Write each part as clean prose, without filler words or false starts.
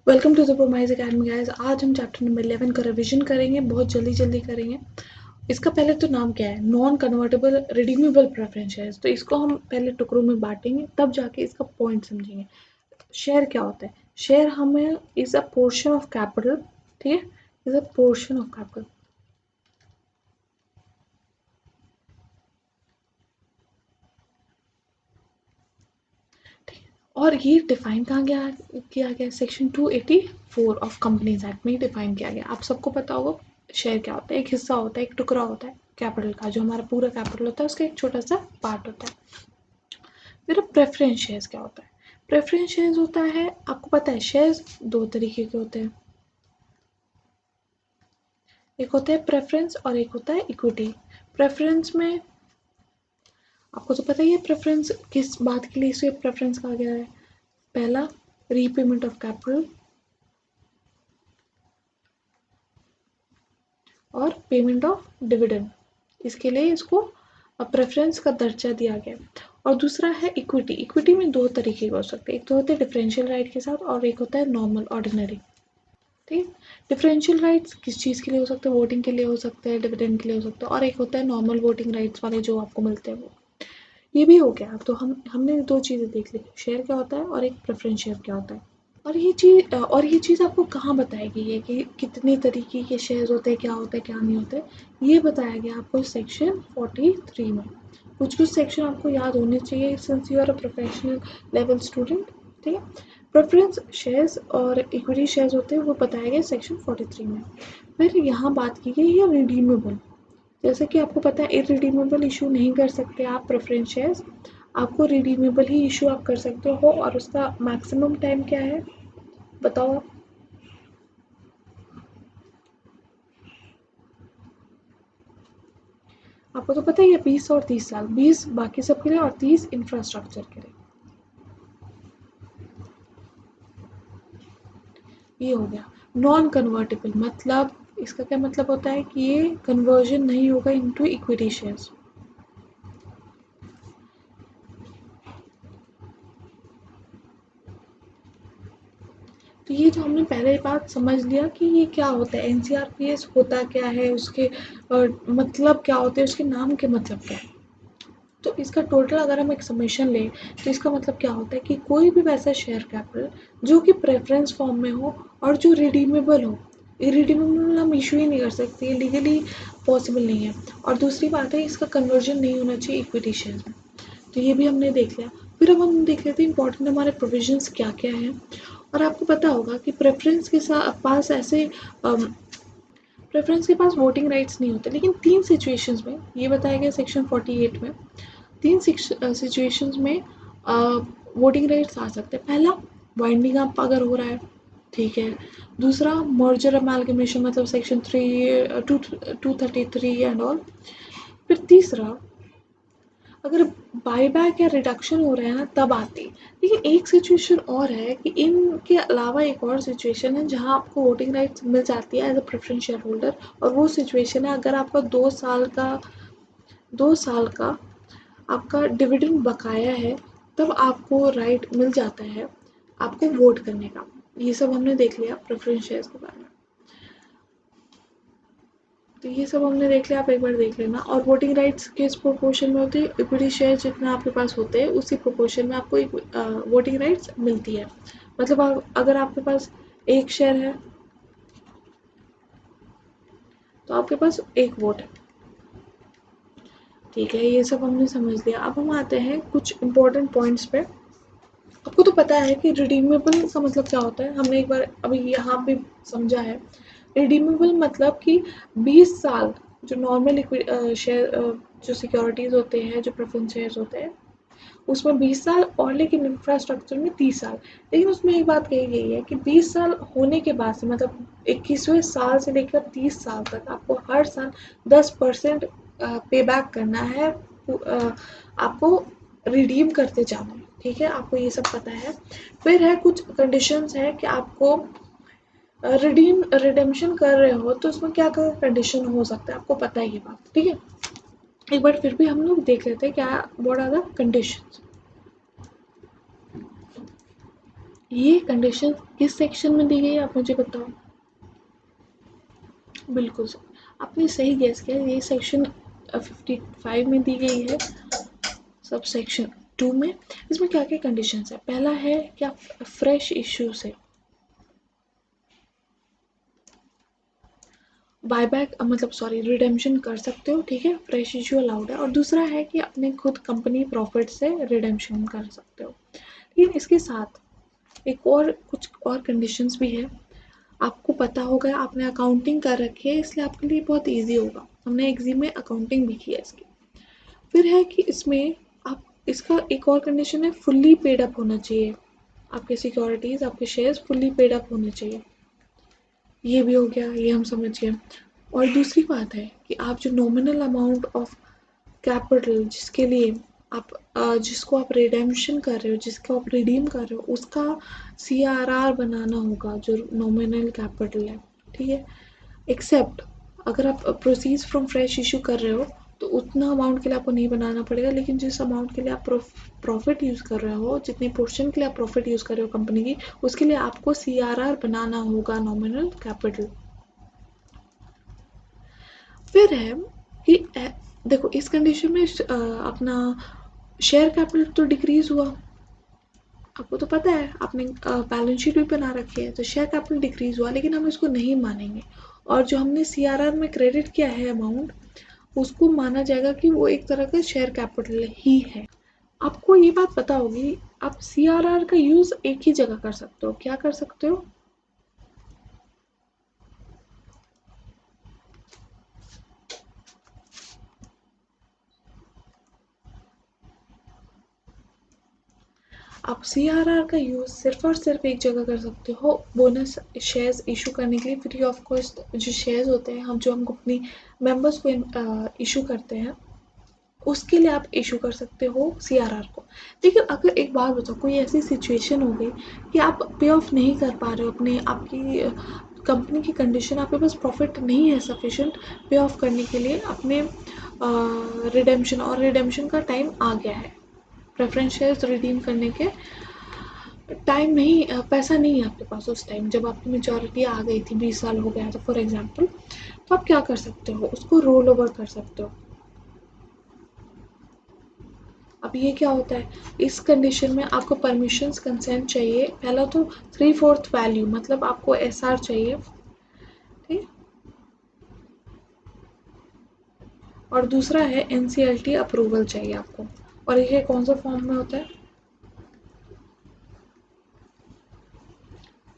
Welcome to the promise academy guys. आज हम chapter number 11 का रिवीजन करेंगे, बहुत जल्दी करेंगे। इसका पहले तो नाम क्या है? Non convertible redeemable preference shares. तो इसको हम पहले टुकड़ों में बांटेंगे, तब जाके इसका पॉइंट समझेंगे। शेयर क्या होता है? शेयर हमें is a portion of capital, ठीक है, is a portion of capital. और ये डिफाइन कहाँ गया किया गया? सेक्शन 284 ऑफ कंपनीज एक्ट में डिफाइन किया गया। आप सबको पता होगा शेयर क्या होता है। एक हिस्सा होता है, एक टुकड़ा होता है कैपिटल का। जो हमारा पूरा कैपिटल होता है उसका एक छोटा सा पार्ट होता है। फिर प्रेफरेंस शेयर्स क्या होता है? प्रेफरेंस शेयर्स होता है, आपको पता है शेयर्स दो तरीके के होते हैं। एक होता है प्रेफरेंस और एक होता है इक्विटी। प्रेफरेंस में आपको तो पता ही है प्रेफरेंस किस बात के लिए इसे प्रेफरेंस कहा गया है। पहला, रीपेमेंट ऑफ कैपिटल और पेमेंट ऑफ डिविडेंड। इसके लिए इसको प्रेफरेंस का दर्जा दिया गया। और दूसरा है इक्विटी। इक्विटी में दो तरीके के हो सकते हैं, एक तो होते हैं डिफरेंशियल राइट के साथ और एक होता है नॉर्मल ऑर्डिनरी। ठीक। डिफरेंशियल राइट्स किस चीज़ के लिए हो सकते हैं? वोटिंग के लिए हो सकते हैं, डिविडेंड के लिए हो सकते हैं। और एक होता है नॉर्मल वोटिंग राइट्स वाले जो आपको मिलते हैं वो। ये भी हो गया। तो हमने दो चीज़ें देख ली, शेयर क्या होता है और एक प्रेफरेंस शेयर क्या होता है। और ये चीज़ आपको कहाँ बताई गई है कि कितने तरीके के शेयर्स होते हैं, क्या होता है क्या नहीं होता है। ये बताया गया आपको सेक्शन 43 में। कुछ सेक्शन आपको याद होने चाहिए since you are a professional level student. ठीक है। प्रेफरेंस शेयर्स और इक्विटी शेयर्स होते हैं, वो बताया गया सेक्शन 43 में। फिर यहाँ बात की गई है रिडीमेबल। जैसे कि आपको पता है इरिडीमेबल इशू नहीं कर सकते आप प्रेफरेंस शेयर्स। आपको रिडीमेबल ही इशू आप कर सकते हो। और उसका मैक्सिमम टाइम क्या है बताओ आप? आपको तो पता ही है 20 और 30 साल। 20 बाकी सब के लिए और 30 इंफ्रास्ट्रक्चर के लिए। ये हो गया। नॉन कन्वर्टेबल मतलब इसका क्या मतलब होता है कि ये कन्वर्जन नहीं होगा इनटू इक्विटी शेयर्स। तो ये जो हमने पहले बात समझ लिया कि ये क्या होता है, एनसीआरपीएस होता क्या है, उसके मतलब क्या होते हैं, उसके नाम के मतलब क्या है। तो इसका टोटल अगर हम एक समेशन लें तो इसका मतलब क्या होता है कि कोई भी वैसा शेयर कैपिटल जो कि प्रेफरेंस फॉर्म में हो और जो रिडीमेबल हो। इरिडीमेबल हम इशू ही नहीं कर सकते, लीगली पॉसिबल नहीं है। और दूसरी बात है इसका कन्वर्जन नहीं होना चाहिए इक्विटी शेयर में। तो ये भी हमने देख लिया। फिर अब हम देख लेते हैं इंपॉर्टेंट हमारे प्रोविजंस क्या क्या हैं। और आपको पता होगा कि प्रेफरेंस के साथ पास ऐसे प्रेफरेंस के पास वोटिंग राइट्स नहीं होते, लेकिन तीन सिचुएशंस में ये बताया गया सेक्शन 48 में। तीन सिचुएशंस में वोटिंग राइट्स आ सकते हैं। पहला, वाइंडिंग अप अगर हो रहा है, ठीक है। दूसरा, मर्जर अमालगमेशन मतलब सेक्शन 233 एंड ऑल। फिर तीसरा, अगर बायबैक या रिडक्शन हो रहा है ना तब आती। लेकिन एक सिचुएशन और है कि इनके अलावा एक और सिचुएशन है जहां आपको वोटिंग राइट्स मिल जाती है as a preference share holder. और वो सिचुएशन है अगर आपका 2 साल का आपका डिविडेंड बकाया है, तब आपको राइट मिल जाता है आपको वोट करने का। ये सब हमने देख लिया प्रेफरेंस शेयर्स के बारे में। तो ये सब हमने देख लिया, आप एक बार देख लेना। और वोटिंग राइट्स किस प्रोपोर्शन में होती है? इक्विटी शेयर जितना आपके पास होते हैं उसी प्रोपोर्शन में आपको वोटिंग राइट्स मिलती है। मतलब अगर आपके पास एक शेयर है तो आपके पास एक वोट है। ठीक है, ये सब हमने समझ लिया। अब हम आते हैं कुछ इंपॉर्टेंट पॉइंट्स पे। आपको तो पता है कि रिडीमेबल का मतलब क्या होता है, हमने एक बार अभी यहाँ पे समझा है। रिडीमेबल मतलब कि 20 साल जो नॉर्मल शेयर जो सिक्योरिटीज़ होते हैं, जो प्रेफरेंस शेयर्स होते हैं, उसमें 20 साल और लेकिन इंफ्रास्ट्रक्चर में 30 साल। लेकिन उसमें एक बात कही गई है कि 20 साल होने के बाद से मतलब 21वें साल से लेकर 30 साल तक आपको हर साल 10% पे बैक करना है। आपको रिडीम करते जाना है। ठीक है, आपको ये सब पता है। फिर है कुछ कंडीशंस है कि आपको रिडेम्पशन कर रहे हो तो उसमें क्या क्या कंडीशन हो सकता है, आपको पता है ये बात। ठीक है, एक बार फिर भी हम लोग देख लेते हैं क्या व्हाट आर द कंडीशंस। ये कंडीशन किस सेक्शन में दी गई है, आप मुझे बताओ। बिल्कुल सर, आपने सही गैस किया, ये सेक्शन 55 में दी गई है, सब सेक्शन 2 में। इसमें क्या क्या कंडीशंस है, पहला है क्या फ्रेश इश्यू से बायबैक मतलब सॉरी रिडेम्पशन कर सकते हो, ठीक है, फ्रेश इश्यू अलाउड है। और दूसरा है कि अपने खुद कंपनी प्रॉफिट से रिडेम्पशन कर सकते हो। लेकिन इसके साथ एक और कुछ और कंडीशंस भी है। आपको पता होगा, आपने अकाउंटिंग कर रखी है, इसलिए आपके लिए बहुत ईजी होगा, हमने एग्जाम में अकाउंटिंग भी की है इसकी। फिर है कि इसमें आप इसका एक और कंडीशन है, फुल्ली पेड अप होना चाहिए, आपके सिक्योरिटीज आपके शेयर्स फुल्ली पेड अप होने चाहिए। ये भी हो गया, ये हम समझ गए। और दूसरी बात है कि आप जो नॉमिनल अमाउंट ऑफ कैपिटल जिसके लिए आप जिसको आप रिडेम्पशन कर रहे हो, जिसको आप रिडीम कर रहे हो, उसका CRR बनाना होगा, जो नॉमिनल कैपिटल है, ठीक है। एक्सेप्ट अगर आप प्रोसीड्स फ्रॉम फ्रेश इशू कर रहे हो तो उतना अमाउंट के लिए आपको नहीं बनाना पड़ेगा, लेकिन जिस अमाउंट के लिए आप प्रॉफिट यूज़ कर रहे हो, जितने पोर्शन के लिए आप प्रॉफिट यूज़ कर रहे हो कंपनी की, उसके लिए आपको CRR बनाना होगा, नॉमिनल कैपिटल। फिर है कि देखो इस कंडीशन में अपना शेयर कैपिटल तो डिक्रीज हुआ, आपको तो पता है, आपने बैलेंस शीट भी बना रखी है, तो शेयर कैपिटल डिक्रीज हुआ, लेकिन हम इसको नहीं मानेंगे। और जो हमने CRR में क्रेडिट किया है अमाउंट, उसको माना जाएगा कि वो एक तरह का शेयर कैपिटल ही है। आपको ये बात पता होगी, आप CRR का यूज एक ही जगह कर सकते हो, क्या कर सकते हो, आप CRR का यूज सिर्फ और सिर्फ एक जगह कर सकते हो, बोनस शेयर्स इशू करने के लिए, फ्री ऑफ कॉस्ट जो शेयर्स होते हैं हम अपनी मेंबर्स को इशू करते हैं, उसके लिए आप इशू कर सकते हो CRR को। लेकिन अगर एक बात बताओ, कोई ऐसी सिचुएशन हो गई कि आप पे ऑफ नहीं कर पा रहे हो, अपने आपकी कंपनी की कंडीशन, आपके पास प्रॉफिट नहीं है सफिशिएंट पे ऑफ करने के लिए अपने रिडेम्पशन, और रिडेम्पशन का टाइम आ गया है, प्रेफरेंस शेयर्स रिडीम करने के टाइम नहीं, पैसा नहीं है आपके पास उस टाइम, जब आपकी मेचोरिटी आ गई थी, 20 साल हो गया था फॉर एग्जाम्पल, तो आप क्या कर सकते हो, उसको रोल ओवर कर सकते हो। अब ये क्या होता है, इस कंडीशन में आपको परमिशंस कंसेंट चाहिए, पहला तो 3/4 वैल्यू मतलब आपको SR चाहिए, ठीक। और दूसरा है NCLT अप्रूवल चाहिए आपको, और ये कौन सा फॉर्म में होता है,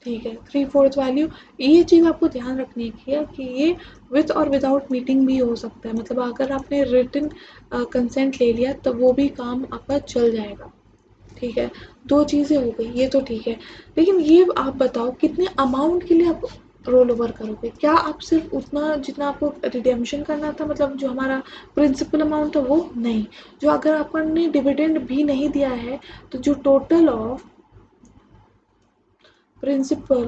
ठीक है, 3/4 वैल्यू। ये चीज़ आपको ध्यान रखनी है कि ये विथ और विदाउट मीटिंग भी हो सकता है, मतलब अगर आपने रिटन कंसेंट ले लिया तो वो भी काम आपका चल जाएगा, ठीक है। दो चीज़ें हो गई, ये तो ठीक है। लेकिन ये आप बताओ कितने अमाउंट के लिए आप रोल ओवर करोगे, क्या आप सिर्फ उतना जितना आपको रिडेम्पशन करना था, मतलब जो हमारा प्रिंसिपल अमाउंट था वो नहीं, जो अगर आपने डिविडेंड भी नहीं दिया है, तो जो total of principal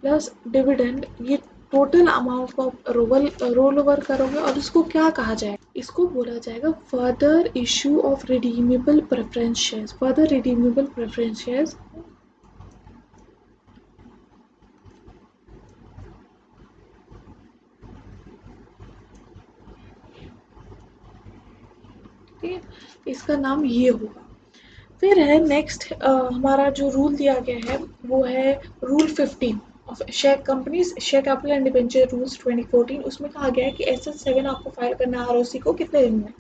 plus dividend, ये टोटल अमाउंट को रोल ओवर करोगे, और इसको क्या कहा जाए, इसको बोला जाएगा further issue of redeemable preference shares, further redeemable preference shares. ठीक है, इसका नाम ये होगा। फिर है नेक्स्ट हमारा जो रूल दिया गया है वो है rule 15 of share companies share capital and debenture rules 2014। उसमें कहा गया है कि SS7 आपको फाइल करना है ROC को कितने दिन में,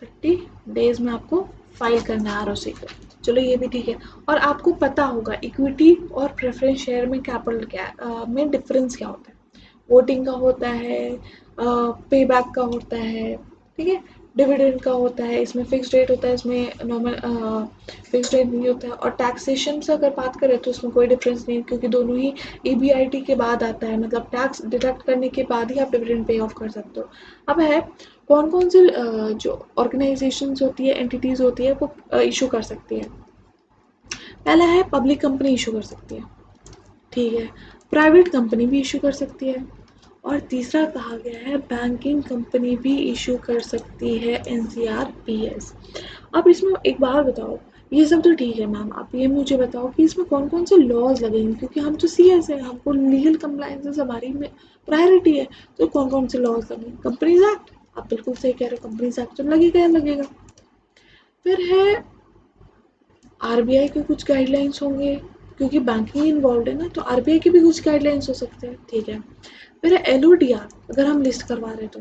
30 डेज में आपको फाइल करना है ROC को। चलो ये भी ठीक है। और आपको पता होगा इक्विटी और प्रेफरेंस शेयर में कैपिटल क्या में डिफरेंस क्या होता है, वोटिंग का होता है, पे बैक का होता है, ठीक है, डिविडेंड का होता है, इसमें फिक्स रेट होता है, इसमें नॉर्मल फिक्स रेट नहीं होता है। और टैक्सेशन से अगर बात करें तो उसमें कोई डिफरेंस नहीं है, क्योंकि दोनों ही EBIT के बाद आता है, मतलब टैक्स डिडक्ट करने के बाद ही आप डिविडेंड पे ऑफ कर सकते हो। अब है कौन कौन सी जो ऑर्गेनाइजेशंस होती है, एंटिटीज़ होती है, वो इशू कर सकती है। पहला है पब्लिक कंपनी इशू कर सकती है, ठीक है, प्राइवेट कंपनी भी इशू कर सकती है, और तीसरा कहा गया है बैंकिंग कंपनी भी इशू कर सकती है एनसीआरपीएस। अब इसमें एक बार बताओ, ये सब तो ठीक है मैम, आप ये मुझे बताओ कि इसमें कौन कौन से लॉज लगेंगे, क्योंकि हम तो सीएस है, हमको लीगल कंप्लायंसेस हमारी में प्रायोरिटी है। तो कौन कौन से लॉज लगेंगे? कंपनीज एक्ट, आप बिल्कुल सही कह रहे हो, कंपनीज एक्ट तो लगेगा लगेगा। फिर है आरबीआई के कुछ गाइडलाइंस होंगे, क्योंकि बैंकिंग इन्वॉल्व है ना, तो आरबीआई के भी कुछ गाइडलाइंस हो सकते हैं, ठीक है। फिर एलओडीआर अगर हम लिस्ट करवा रहे तो,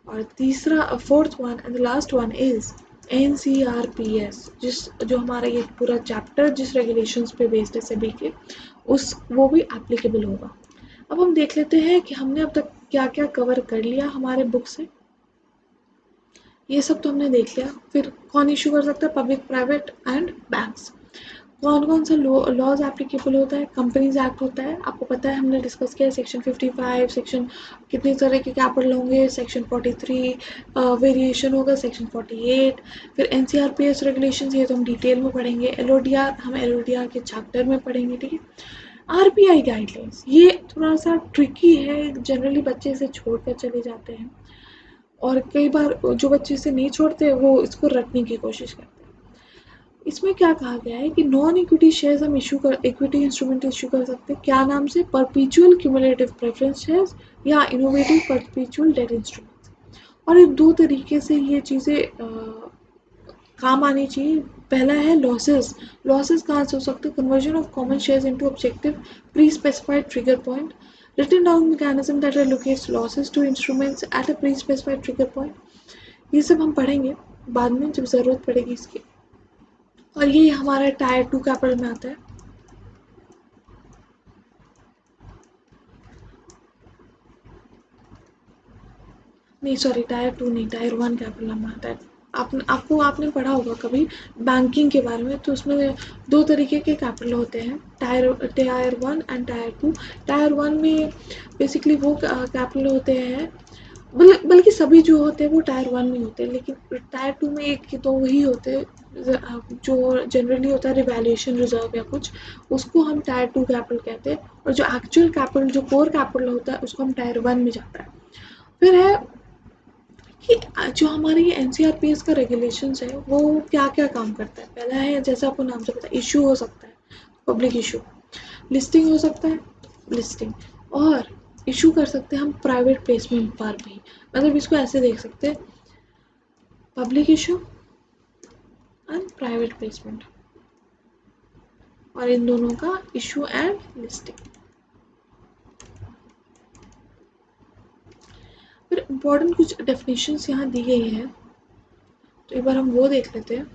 और तीसरा fourth one and last one is NCRPS, जिस जो हमारा ये पूरा चैप्टर जिस रेगुलेशंस पे बेस्ड है सभी के, उस वो भी एप्लीकेबल होगा। अब हम देख लेते हैं कि हमने अब तक क्या क्या कवर कर लिया हमारे बुक से। ये सब तो हमने देख लिया। फिर कौन इशू कर सकता है? Public, private and banks. कौन कौन सा लॉज एप्लीकेबल होता है? कंपनीज एक्ट होता है, आपको पता है, हमने डिस्कस किया। सेक्शन 55, सेक्शन कितने तरह के कैपिटल होंगे, सेक्शन 43 वेरिएशन होगा, सेक्शन 48। फिर एनसीआरपीएस रेगुलेशन, ये तो हम डिटेल में पढ़ेंगे। एलओडीआर हम एलओडीआर के चैप्टर में पढ़ेंगे, ठीक है। आरबीआई गाइडलाइंस ये थोड़ा सा ट्रिकी है, जनरली बच्चे इसे छोड़कर चले जाते हैं, और कई बार जो बच्चे इसे नहीं छोड़ते वो इसको रटने की कोशिश करते हैं। इसमें क्या कहा गया है कि नॉन इक्विटी शेयर्स हम इशू कर, इक्विटी इंस्ट्रूमेंट इशू कर सकते हैं, क्या नाम से? परपेचुअल क्यूमुलेटिव प्रेफरेंस शेयर्स या इनोवेटिव परपेचुअल डेट इंस्ट्रूमेंट्स। और ये दो तरीके से ये चीज़ें काम आनी चाहिए। पहला है लॉसेस। लॉसेस कहाँ से हो सकते हैं? Conversion of common shares into objective pre specified trigger point, written down mechanism that allocates losses to instruments at a pre-specified trigger point। ये सब हम पढ़ेंगे बाद में जब ज़रूरत पड़ेगी इसकी। और ये हमारा टायर 2 कैपिटल में आता है। नहीं सॉरी, टायर 2 नहीं, टायर 1 कैपिटल में आता है। आपने पढ़ा होगा कभी बैंकिंग के बारे में, तो उसमें दो तरीके के कैपिटल होते हैं, टायर 1 एंड टायर 2। टायर 1 में बेसिकली वो कैपिटल होते हैं, बल्कि सभी जो होते हैं वो टायर 1 में होते हैं, लेकिन टायर 2 में एक तो वही होते हैं जो जनरली होता है रिवैल्यूएशन रिजर्व या कुछ, उसको हम टायर 2 कैपिटल कहते हैं। और जो एक्चुअल कैपिटल, जो कोर कैपिटल होता है, उसको हम टायर 1 में जाता है। फिर है कि जो हमारी एनसीआरपीएस का रेगुलेशंस है वो क्या क्या काम करता है। पहला है, जैसे आपको नाम से पता है, इशू हो सकता है, पब्लिक इशू। लिस्टिंग हो सकता है, लिस्टिंग। और इशू कर सकते हैं हम प्राइवेट प्लेसमेंट पर भी, मतलब इसको ऐसे देख सकते हैं, public issue and private placement, और इन दोनों का इशू एंड लिस्टिंग। फिर इम्पोर्टेंट कुछ डेफिनेशंस यहाँ दी गई है, तो एक बार हम वो देख लेते हैं।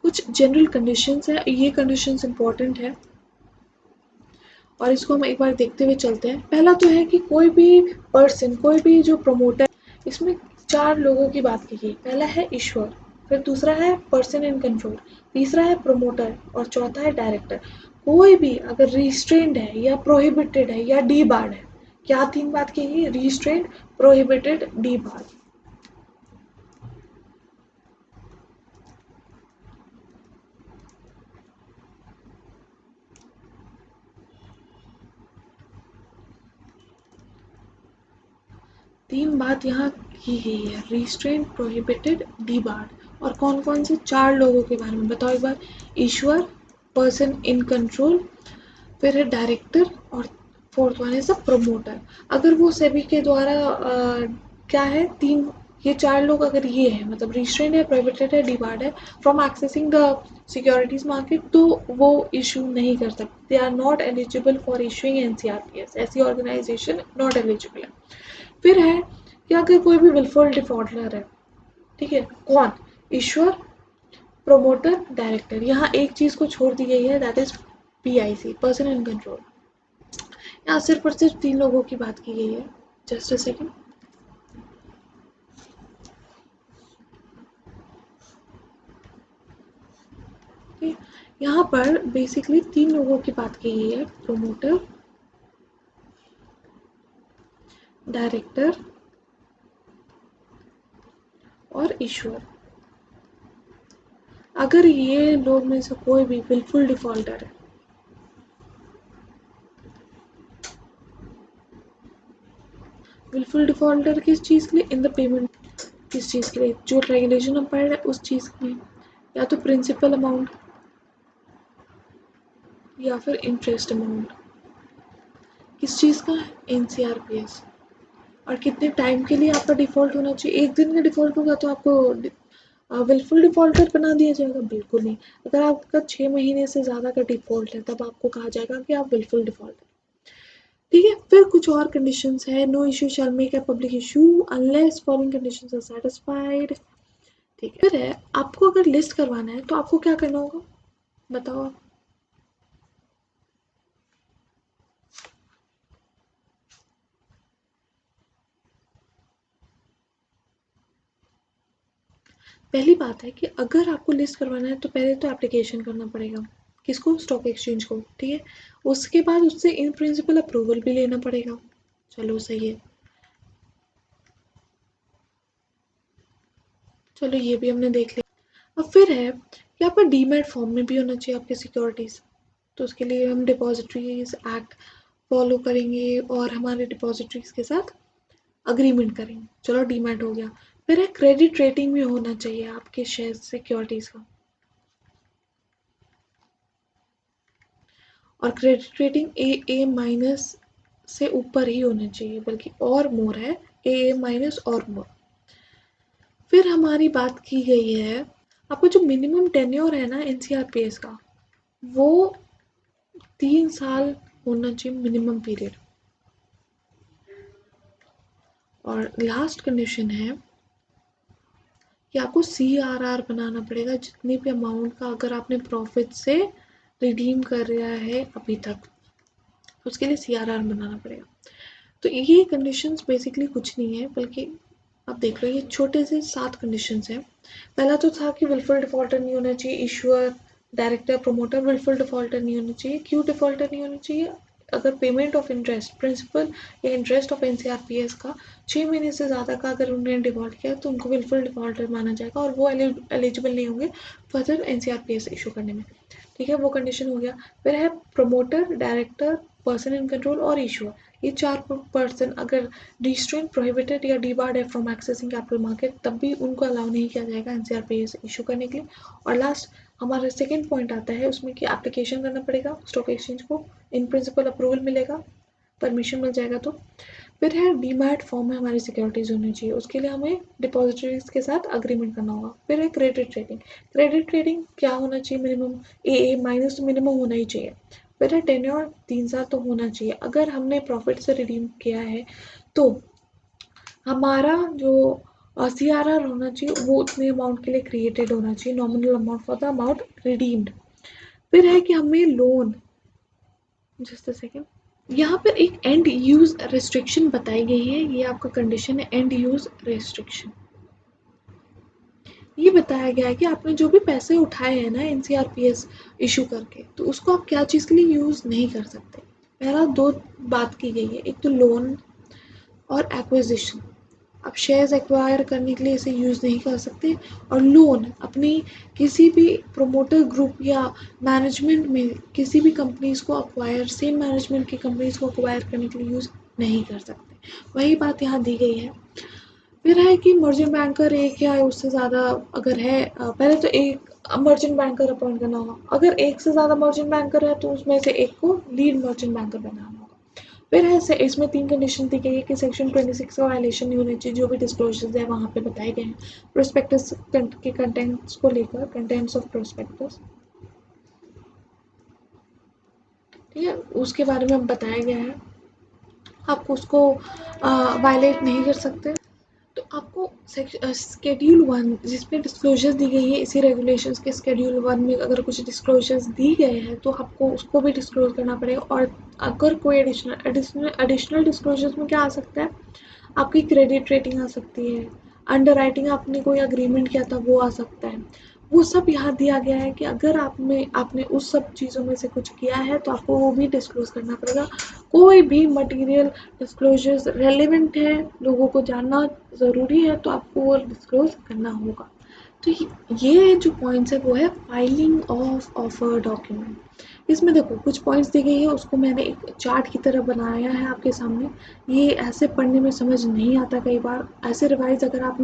कुछ जनरल कंडीशंस है, ये कंडीशंस इम्पोर्टेंट है और इसको हम एक बार देखते हुए चलते हैं। पहला तो है कि कोई भी पर्सन, कोई भी जो प्रमोटर, इसमें चार लोगों की बात की गई। पहला है ईश्वर, फिर दूसरा है पर्सन इन कंट्रोल, तीसरा है प्रमोटर और चौथा है डायरेक्टर। कोई भी अगर रिस्ट्रेंड है या प्रोहिबिटेड है या डी बार्ड है, क्या तीन बात की गई? Restrained, prohibited, debarred. तीन बात यहाँ की गई है, रिस्ट्रेंट, प्रोहिबिटेड, डीबार्ड। और कौन कौन से चार लोगों के बारे में बताओ एक बार? ईश्वर, पर्सन इन कंट्रोल, फिर है डायरेक्टर, और फोर्थ वन है सब प्रमोटर। अगर वो सेबी के द्वारा क्या है, तीन, ये चार लोग अगर ये है, मतलब रिस्ट्रेंट है, प्रोहिबिटेड है, डीबार्ड है, from accessing the securities market, तो वो इशू नहीं कर सकते। They are not eligible for issuing NCRPS, ऐसी ऑर्गेनाइजेशन नॉट एलिजिबल है। फिर है कि अगर कोई भी विलफुल डिफॉल्टर है, ठीक है, कौन? ईश्वर, प्रोमोटर, डायरेक्टर। यहाँ एक चीज को छोड़ दी गई है, that is PIC, person in control. यहाँ सिर्फ और सिर्फ तीन लोगों की बात की गई है। Just a second. यहाँ पर बेसिकली तीन लोगों की बात की गई है, प्रोमोटर, डायरेक्टर और ईश्वर। अगर ये लोग में से कोई भी विलफुल डिफॉल्टर है, विलफुल डिफॉल्टर किस चीज़ के लिए, इन द पेमेंट, किस चीज़ के लिए, जो रेगुलेशन हम पढ़ रहे हैं उस चीज़ के लिए, या तो प्रिंसिपल अमाउंट या फिर इंटरेस्ट अमाउंट, किस चीज़ का, एनसीआरपीएस। और कितने टाइम के लिए आपका डिफ़ॉल्ट होना चाहिए, एक दिन का डिफ़ॉल्ट होगा तो आपको विलफुल डिफ़ॉल्टर बना दिया जाएगा, बिल्कुल नहीं। अगर आपका 6 महीने से ज़्यादा का डिफ़ॉल्ट है तब आपको कहा जाएगा कि आप विलफुल डिफ़ॉल्टर। ठीक है, फिर कुछ और कंडीशंस है, no issue shall make a public issue unless following conditions are satisfied. ठीक है, फिर है आपको अगर लिस्ट करवाना है तो आपको क्या करना होगा, बताओ आप। पहली बात है कि अगर आपको लिस्ट करवाना है तो पहले तो एप्लीकेशन करना पड़ेगा, किसको, स्टॉक एक्सचेंज को। ठीक है, उसके बाद उससे इन प्रिंसिपल अप्रूवल भी लेना पड़ेगा। चलो सही है, चलो ये भी हमने देख लिया। अब फिर है कि आपका डीमैट फॉर्म में भी होना चाहिए आपके सिक्योरिटीज, तो उसके लिए हम डिपॉजिटरीज एक्ट फॉलो करेंगे और हमारे डिपॉजिटरीज के साथ अग्रीमेंट करेंगे। चलो डीमैट हो गया। फिर है क्रेडिट रेटिंग भी होना चाहिए आपके शेयर सिक्योरिटीज का, और क्रेडिट रेटिंग ए माइनस से ऊपर ही होना चाहिए, बल्कि और मोर है, ए माइनस और मोर। फिर हमारी बात की गई है आपको जो मिनिमम टेन्योर है ना एनसीआरपीएस का, वो 3 साल होना चाहिए मिनिमम पीरियड। और लास्ट कंडीशन है कि आपको CRR बनाना पड़ेगा, जितने भी अमाउंट का अगर आपने प्रॉफिट से रिडीम कर रहा है अभी तक, उसके लिए CRR बनाना पड़ेगा। तो ये कंडीशंस बेसिकली कुछ नहीं है, बल्कि आप देख लो ये छोटे से 7 कंडीशंस हैं। पहला तो था कि विलफुल डिफॉल्टर नहीं होना चाहिए, issuer, director, promoter wilful defaulter नहीं होना चाहिए। क्यों डिफॉल्टर नहीं होना चाहिए, अगर पेमेंट ऑफ इंटरेस्ट प्रिंसिपल या इंटरेस्ट ऑफ एनसीआरपीएस का 6 महीने से ज़्यादा का अगर उन्होंने डिफॉल्ट किया तो उनको विलफुल डिफॉल्टर माना जाएगा और वो एलिजिबल नहीं होंगे फर्दर एनसीआरपीएस इशू करने में। ठीक है, वो कंडीशन हो गया। फिर है promoter, director, person in control और इशूअर, ये 4 पर्सन अगर रिस्ट्रेन, प्रोहिबिटेड या डीबार्ड है फ्रॉम एक्सेसिंग कैपिटल मार्केट, तब भी उनको अलाउ नहीं किया जाएगा एनसीआरपीएस इशू करने के लिए। और लास्ट हमारा सेकंड पॉइंट आता है उसमें कि एप्लीकेशन करना पड़ेगा स्टॉक एक्सचेंज को, इन प्रिंसिपल अप्रूवल मिलेगा, परमिशन मिल जाएगा। तो फिर है डीमैट फॉर्म में हमारी सिक्योरिटीज होनी चाहिए, उसके लिए हमें डिपॉजिटरीज के साथ अग्रीमेंट करना होगा। फिर है क्रेडिट रेटिंग, क्रेडिट रेटिंग क्या होना चाहिए, मिनिमम ए माइनस तो मिनिमम होना ही चाहिए। फिर है टेन्योर 3 साल तो होना चाहिए, अगर हमने प्रॉफिट से रिडीम किया है तो हमारा जो CRR होना चाहिए वो उतने अमाउंट के लिए क्रिएटेड होना चाहिए, nominal amount for the amount redeemed. फिर है कि हमें लोन, जस्ट अ सेकेंड, यहाँ पर एक एंड यूज रेस्ट्रिक्शन बताई गई है, ये आपका कंडीशन है एंड यूज रेस्ट्रिक्शन। ये बताया गया है कि आपने जो भी पैसे उठाए हैं ना एनसीआरपीएस इशू करके, तो उसको आप क्या चीज़ के लिए यूज़ नहीं कर सकते। पहला दो बात की गई है, एक तो लोन और एक्विजिशन, आप शेयर्स एक्वायर करने के लिए इसे यूज़ नहीं कर सकते। और लोन अपनी किसी भी प्रोमोटर ग्रुप या मैनेजमेंट में किसी भी कंपनीज को अक्वायर, सेम मैनेजमेंट की कंपनीज को अक्वायर करने के लिए यूज़ नहीं कर सकते। वही बात यहाँ दी गई है। फिर है कि मर्चेंट बैंकर एक या उससे ज़्यादा अगर है, पहले तो एक मर्चेंट बैंकर अपॉइंट करना होगा, अगर एक से ज़्यादा मर्चेंट बैंकर है तो उसमें से एक को लीड मर्चेंट बैंकर बनाना होगा। फिर है इसमें 3 कंडीशन दी गई है कि सेक्शन 26 का वायलेशन नहीं होनी चाहिए, जो भी डिस्क्लोजर्स है वहाँ पे बताए गए हैं। प्रोस्पेक्टस के कंटेंट्स को लेकर, कंटेंट्स ऑफ प्रोस्पेक्टस, ठीक है, उसके बारे में बताया गया है, आप उसको वायलेट नहीं कर सकते। तो आपको स्केड्यूल 1 जिसमें डिस्क्लोजर्स दी गई है, इसी रेगुलेशंस के स्केड्यूल 1 में अगर कुछ डिस्क्लोजर्स दी गए हैं तो आपको उसको भी डिस्क्लोज करना पड़ेगा। और अगर कोई एडिशनल डिस्क्लोजर्स में क्या आ सकता है, आपकी क्रेडिट रेटिंग आ सकती है, अंडर राइटिंग आपने कोई अग्रीमेंट किया था वो आ सकता है, वो सब यहाँ दिया गया है कि अगर आपने उस सब चीज़ों में से कुछ किया है तो आपको वो भी डिस्क्लोज करना पड़ेगा। कोई भी मटेरियल डिस्क्लोजर्स रेलेवेंट है, लोगों को जानना ज़रूरी है, तो आपको वो डिस्क्लोज करना होगा। तो ये जो पॉइंट्स है वो है फाइलिंग ऑफ ऑफर डॉक्यूमेंट। इसमें देखो कुछ पॉइंट्स दी गई है, उसको मैंने एक चार्ट की तरह बनाया है आपके सामने। ये ऐसे पढ़ने में समझ नहीं आता कई बार, ऐसे रिवाइज अगर आप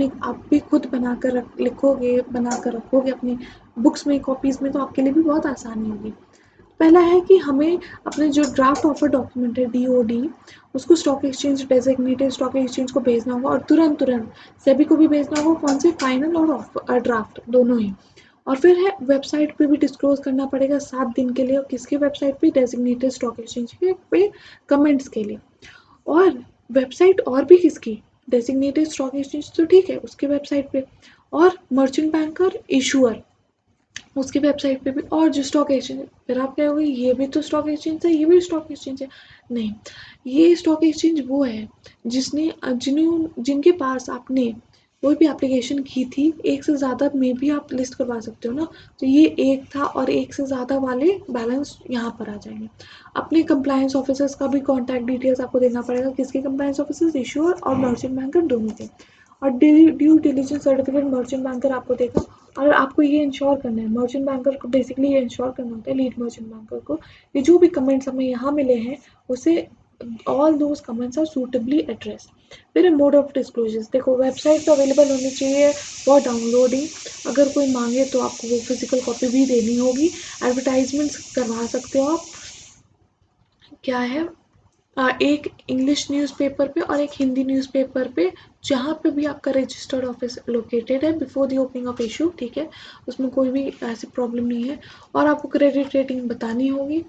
भी खुद बनाकर लिखोगे, बनाकर रखोगे अपनी बुक्स में, कॉपीज में, तो आपके लिए भी बहुत आसानी होगी। पहला है कि हमें अपने जो ड्राफ्ट ऑफर डॉक्यूमेंट है DOD, उसको stock exchange, designated stock exchange को भेजना होगा, और तुरंत तुरंत सेबी को भी भेजना होगा। कौन से? फाइनल और ड्राफ्ट दोनों ही। और फिर है वेबसाइट पे भी डिस्क्लोज करना पड़ेगा 7 दिन के लिए। और किसकी वेबसाइट पे? डेजिग्नेटेड स्टॉक एक्सचेंज के पे कमेंट्स के लिए। और वेबसाइट और भी किसकी? डेजिग्नेटेड स्टॉक एक्सचेंज तो ठीक है, उसकी वेबसाइट पे। और मर्चेंट बैंकर इशूअर, उसकी वेबसाइट पे भी। और जो स्टॉक एक्सचेंज, फिर आप कहोगे ये भी तो स्टॉक एक्सचेंज है, ये भी स्टॉक एक्सचेंज है। नहीं, ये स्टॉक एक्सचेंज वो है जिनके पास आपने कोई भी एप्लीकेशन की थी, एक से ज़्यादा में भी आप लिस्ट करवा सकते हो ना। तो ये एक था, और एक से ज़्यादा वाले बैलेंस यहाँ पर आ जाएंगे। अपने कंप्लायंस ऑफिसर्स का भी कॉन्टैक्ट डिटेल्स आपको देना पड़ेगा। किसके कंप्लायंस ऑफिसर्स? इशूअर और मर्चेंट बैंकर दोनों के। और due diligence certificate merchant banker आपको देगा। और आपको ये इंश्योर करना है, मर्चेंट बैंकर को बेसिकली ये इंश्योर करना होता है, लीड मर्चेंट बैंकर को, कि जो भी कमेंट्स हमें यहाँ मिले हैं उसे all those comments are suitably address. फिर मोड ऑफ डिस्क्लोजर्स, देखो वेबसाइट तो अवेलेबल होनी चाहिए फॉर डाउनलोडिंग। अगर कोई मांगे तो आपको वो फिजिकल कॉपी भी देनी होगी। एडवर्टाइजमेंट्स करवा सकते हो आप। क्या है? एक इंग्लिश न्यूज़पेपर पे और एक हिंदी न्यूज़पेपर पे, जहाँ पे भी आपका रजिस्टर्ड ऑफिस लोकेटेड है, before the opening of issue, ठीक है, उसमें कोई भी ऐसी प्रॉब्लम नहीं है। और आपको क्रेडिट रेटिंग बतानी होगी।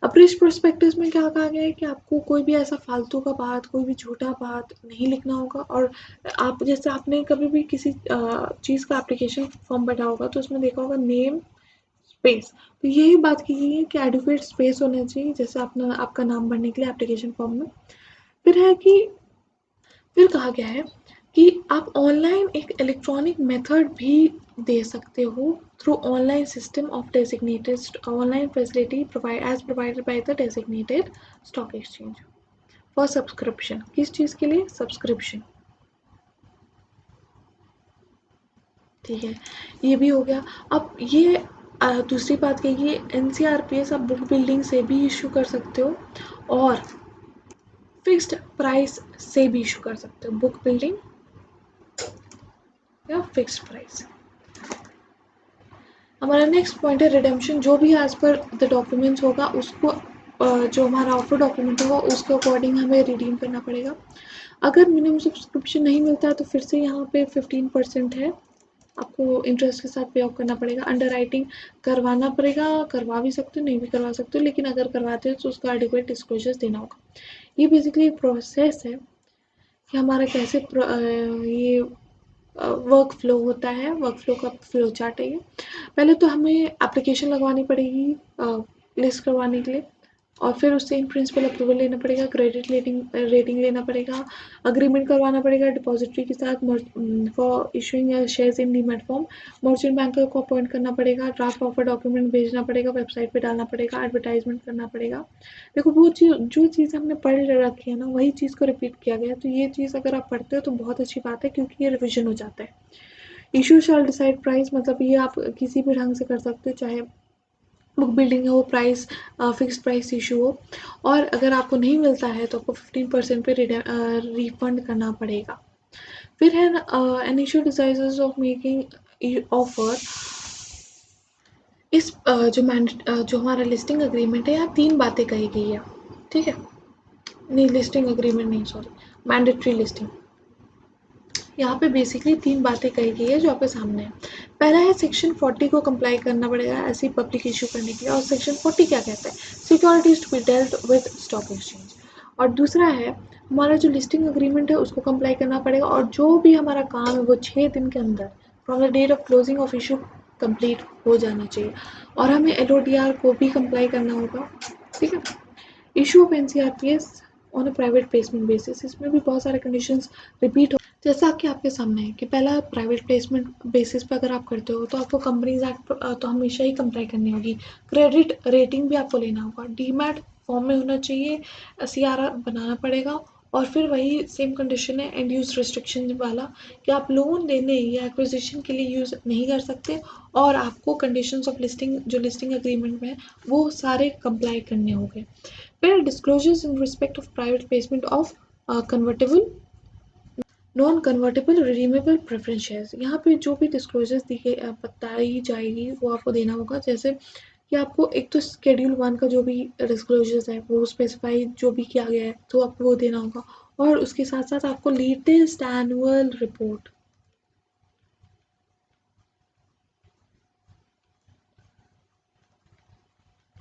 अप्रेज प्रोस्पेक्टस में क्या कहा गया है कि आपको कोई भी ऐसा फालतू का बात, कोई भी झूठा बात नहीं लिखना होगा। और आप जैसे आपने कभी भी किसी चीज़ का एप्लीकेशन फॉर्म भरा होगा तो उसमें देखा होगा नेम स्पेस, तो यही बात की गई है कि एडिक्वेट स्पेस होना चाहिए जैसे अपना आपका नाम भरने के लिए एप्लीकेशन फॉर्म में। फिर है कि फिर कहा गया है कि आप ऑनलाइन एक इलेक्ट्रॉनिक मेथड भी दे सकते हो through online system of designated online facility provide as provided by the designated stock exchange for subscription. किस चीज़ के लिए? सब्सक्रिप्शन। ठीक है, ये भी हो गया। अब ये दूसरी बात कही है, NCRPS आप बुक बिल्डिंग से भी इशू कर सकते हो, और फिक्स्ड प्राइस से भी इशू कर सकते हो। बुक बिल्डिंग या फिक्स्ड प्राइस। हमारा नेक्स्ट पॉइंट है रिडेम्पशन। जो भी एज पर द डॉक्यूमेंट्स होगा उसको जो हमारा ऑफर डॉक्यूमेंट होगा उसके अकॉर्डिंग हमें रिडीम करना पड़ेगा। अगर मिनिमम सब्सक्रिप्शन नहीं मिलता है तो फिर से यहाँ पे 15% है, आपको इंटरेस्ट के साथ पे ऑफ करना पड़ेगा। अंडर राइटिंग करवाना पड़ेगा, करवा भी सकते हो, नहीं भी करवा सकते हो, लेकिन अगर करवाते हो तो उसका एडिक्वेट डिस्क्लोजर्स देना होगा। ये बेसिकली एक प्रोसेस है कि हमारा कैसे ये वर्क फ्लो होता है, वर्क फ्लो का फ्लो चार्ट है ये। पहले तो हमें एप्लीकेशन लगवानी पड़ेगी लिस्ट करवाने के लिए, और फिर उससे इन प्रिंसिपल अप्रूवल लेना पड़ेगा, क्रेडिट रेटिंग लेना पड़ेगा, अग्रीमेंट करवाना पड़ेगा डिपॉजिटरी के साथ for issuing shares in demat form, merchant banker को अपॉइंट करना पड़ेगा, ड्राफ्ट ऑफर डॉक्यूमेंट भेजना पड़ेगा, वेबसाइट पे डालना पड़ेगा, एडवर्टाइजमेंट करना पड़ेगा। देखो वो चीज़ जो चीज़ हमने पढ़ रखी है ना, वही चीज़ को रिपीट किया गया है। तो ये चीज़ अगर आप पढ़ते हो तो बहुत अच्छी बात है, क्योंकि ये रिविजन हो जाता है। इशू शैल डिसाइड प्राइस, मतलब ये आप किसी भी ढंग से कर सकते हो, चाहे बुक बिल्डिंग हो, प्राइस फिक्स्ड प्राइस इशू हो। और अगर आपको नहीं मिलता है तो आपको 15% पे रिफंड करना पड़ेगा। फिर है an issue decides of making offer. इस जो हमारा लिस्टिंग अग्रीमेंट है, यहाँ 3 बातें कही गई है, ठीक है। नहीं, लिस्टिंग अग्रीमेंट नहीं, सॉरी, मैंडेटरी लिस्टिंग। यहाँ पे बेसिकली 3 बातें कही गई है जो आपके सामने है। पहला है सेक्शन 40 को कंप्लाई करना पड़ेगा ऐसी पब्लिक इशू करने के लिए। और सेक्शन 40 क्या कहता है? Securities to be dealt with stock exchange. और दूसरा है हमारा जो लिस्टिंग अग्रीमेंट है उसको कंप्लाई करना पड़ेगा, और जो भी हमारा काम है वो 6 दिन के अंदर from the date of closing of issue complete हो जाना चाहिए। और हमें LODR को भी कंप्लाई करना होगा, ठीक है। Issue of NCRPS on a private placement basis, इसमें भी बहुत सारे कंडीशंस रिपीट। जैसा कि आपके सामने है कि पहला प्राइवेट प्लेसमेंट बेसिस पे अगर आप करते हो तो आपको कंपनीज एक्ट तो हमेशा ही कंप्लाई करनी होगी। क्रेडिट रेटिंग भी आपको लेना होगा, डीमैट फॉर्म में होना चाहिए, CRR बनाना पड़ेगा, और फिर वही सेम कंडीशन है एंड यूज रिस्ट्रिक्शन वाला कि आप लोन लेने या एक्विजिशन के लिए यूज़ नहीं कर सकते और आपको कंडीशंस ऑफ लिस्टिंग जो लिस्टिंग एग्रीमेंट में है वो सारे कंप्लाई करने होंगे। फिर disclosures in respect of private placement of convertible non convertible redeemable preference shares. यहाँ पे जो भी डिस्क्लोजर्स दी गई बताई जाएगी वो आपको देना होगा। जैसे कि आपको एक तो शेड्यूल 1 का जो भी डिस्क्लोजर्स है वो स्पेसिफाई जो भी किया गया है तो आपको वो देना होगा और उसके साथ साथ आपको लेटेस्ट एनुअल रिपोर्ट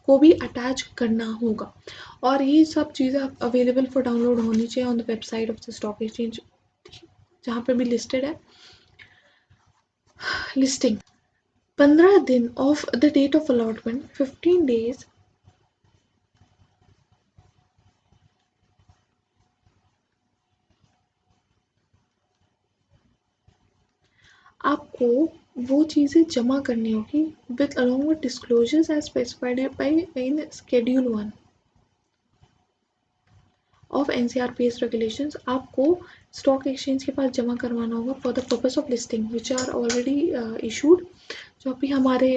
को भी अटैच करना होगा। और ये सब चीज़ें अवेलेबल फॉर डाउनलोड होनी चाहिए on the website of the stock exchange जहाँ पे भी लिस्टेड है। लिस्टिंग 15 दिन of the date of allotment 15 days आपको वो चीज़ें जमा करनी होगी with along with disclosures as specified by in schedule 1 of NCRPS regulations. आपको स्टॉक एक्सचेंज के पास जमा करवाना होगा for the purpose of listing which are already issued. जो अभी हमारे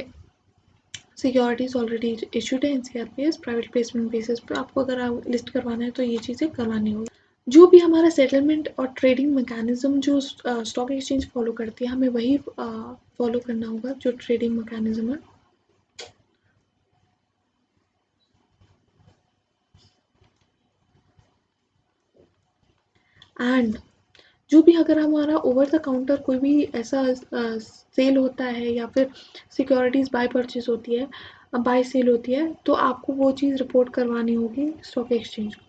सिक्योरिटीज ऑलरेडी इशूड है NCRPS प्राइवेट प्लेसमेंट बेसिस पे आपको अगर आप लिस्ट करवाना है तो ये चीज़ें करवानी होगी। जो भी हमारा सेटलमेंट और ट्रेडिंग मैकेनिज्म जो स्टॉक एक्सचेंज फॉलो करती है हमें वही फॉलो करना होगा जो ट्रेडिंग मैकेनिज्म है। एंड जो भी अगर हमारा ओवर द काउंटर कोई भी ऐसा सेल होता है या फिर सिक्योरिटीज़ बाय परचेज होती है बाय सेल होती है तो आपको वो चीज़ रिपोर्ट करवानी होगी स्टॉक एक्सचेंज को।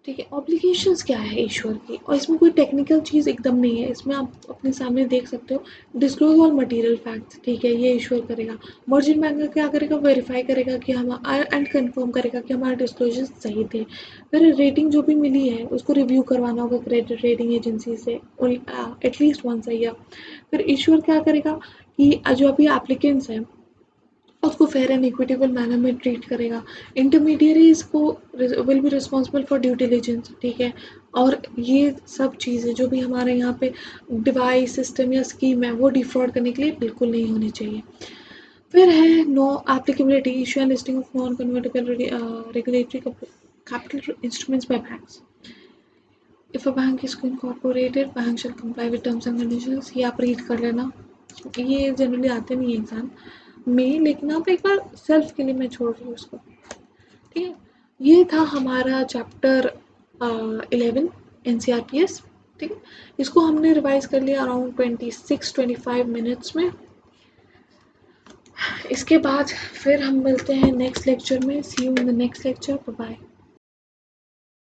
ठीक है। ऑब्लिगेशंस क्या है इश्योर की और इसमें कोई टेक्निकल चीज़ एकदम नहीं है। इसमें आप अपने सामने देख सकते हो डिस्क्लोज ऑल मटेरियल फैक्ट्स। ठीक है ये इश्योर करेगा। मर्चेंट बैंक क्या करेगा वेरीफाई करेगा कि हम एंड कंफर्म करेगा कि हमारे डिस्क्लोजर्स सही थे। फिर रेटिंग जो भी मिली है उसको रिव्यू करवाना होगा क्रेडिट रेटिंग एजेंसी से एटलीस्ट वंस अ ईयर। फिर इश्योर क्या करेगा कि जो अभी एप्लीकेंट्स हैं उसको फेयर एंड इक्विटेबल मैनर में ट्रीट करेगा। इंटरमीडियरीज को will be responsible for due diligence. ठीक है। और ये सब चीज़ें जो भी हमारे यहाँ पे डिवाइस सिस्टम या स्कीम है वो डिफ्रॉड करने के लिए बिल्कुल नहीं होनी चाहिए। फिर है no applicability issue and listing of non convertible regulatory capital instruments by banks. If a bank is incorporated bank shall comply with terms and conditions. ये आप रीड कर लेना। ये जनरली आते नहीं है एग्जाम में लेकिन आप एक बार सेल्फ के लिए मैं छोड़ रही हूँ उसको। ठीक है। ये था हमारा चैप्टर 11 NCRPS। ठीक है। इसको हमने रिवाइज कर लिया अराउंड 26-25 मिनट्स में। इसके बाद फिर हम मिलते हैं नेक्स्ट लेक्चर में। See you in the next lecture. Bye bye.